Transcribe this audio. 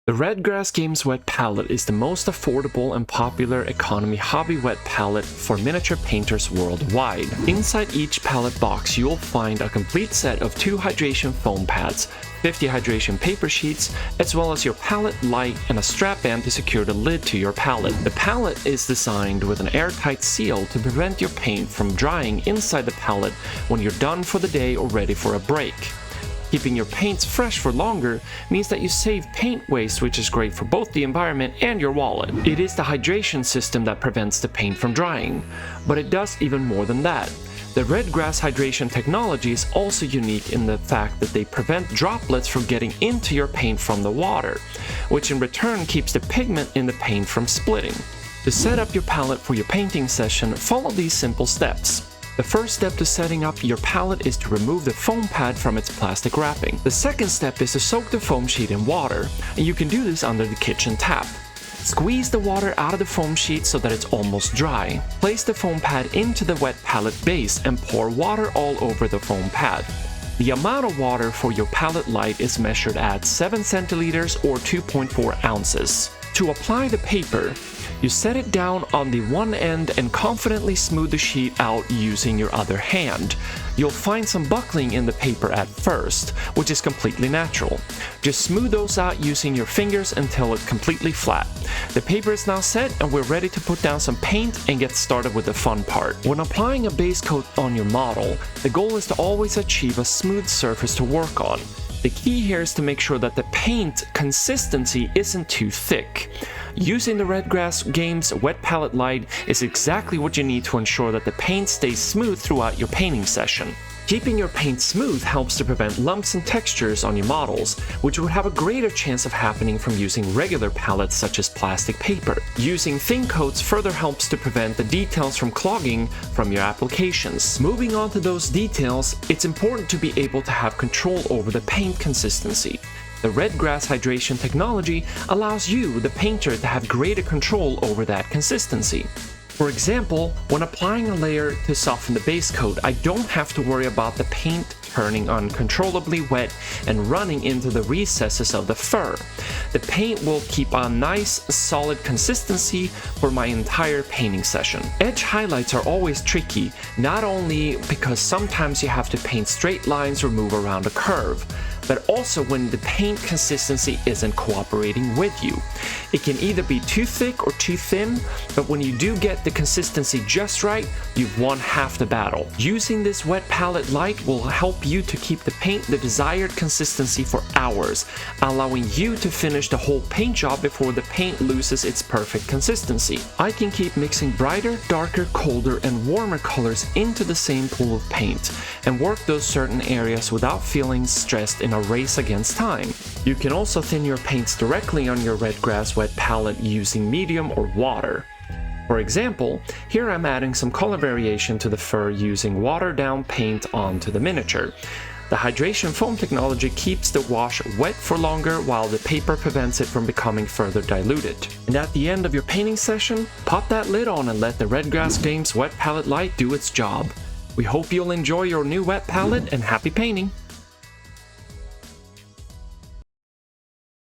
The Redgrassgames wet palette is the most affordable and popular economy hobby wet palette for miniature painters worldwide. Inside each palette box, you'll find a complete set of 2 hydration foam pads, 50 hydration paper sheets, as well as your palette light and a strap band to secure the lid to your palette. The palette is designed with an airtight seal to prevent your paint from drying inside the palette when you're done for the day or ready for a break. Keeping your paints fresh for longer means that you save paint waste, which is great for both the environment and your wallet. It is the hydration system that prevents the paint from drying, but it does even more than that. The Redgrass hydration technology is also unique in the fact that they prevent droplets from getting into your paint from the water, which in return keeps the pigment in the paint from splitting. To set up your palette for your painting session, follow these simple steps. The first step to setting up your palette is to remove the foam pad from its plastic wrapping. The second step is to soak the foam sheet in water, and you can do this under the kitchen tap. Squeeze the water out of the foam sheet so that it's almost dry. Place the foam pad into the wet palette base and pour water all over the foam pad. The amount of water for your palette light is measured at 7 centiliters or 2.4 ounces. To apply the paper, you set it down on the one end and confidently smooth the sheet out using your other hand. You'll find some buckling in the paper at first, which is completely natural. Just smooth those out using your fingers until it's completely flat. The paper is now set and we're ready to put down some paint and get started with the fun part. When applying a base coat on your model, the goal is to always achieve a smooth surface to work on. The key here is to make sure that the paint consistency isn't too thick. Using the Redgrassgames wet palette light is exactly what you need to ensure that the paint stays smooth throughout your painting session. Keeping your paint smooth helps to prevent lumps and textures on your models, which would have a greater chance of happening from using regular palettes such as plastic paper. Using thin coats further helps to prevent the details from clogging from your applications. Moving on to those details, it's important to be able to have control over the paint consistency. The Redgrass hydration technology allows you, the painter, to have greater control over that consistency. For example, when applying a layer to soften the base coat, I don't have to worry about the paint turning uncontrollably wet and running into the recesses of the fur. The paint will keep a nice, solid consistency for my entire painting session. Edge highlights are always tricky, not only because sometimes you have to paint straight lines or move around a curve, but also when the paint consistency isn't cooperating with you. It can either be too thick or too thin, but when you do get the consistency just right, you've won half the battle. Using this wet palette light will help you to keep the paint the desired consistency for hours, allowing you to finish the whole paint job before the paint loses its perfect consistency. I can keep mixing brighter, darker, colder, and warmer colors into the same pool of paint, and work those certain areas without feeling stressed in a race against time. You can also thin your paints directly on your Redgrass wet palette using medium or water. For example, here I'm adding some color variation to the fur using watered down paint onto the miniature. The hydration foam technology keeps the wash wet for longer while the paper prevents it from becoming further diluted. And at the end of your painting session, pop that lid on and let the Redgrassgames wet palette light do its job. We hope you'll enjoy your new wet palette and happy painting!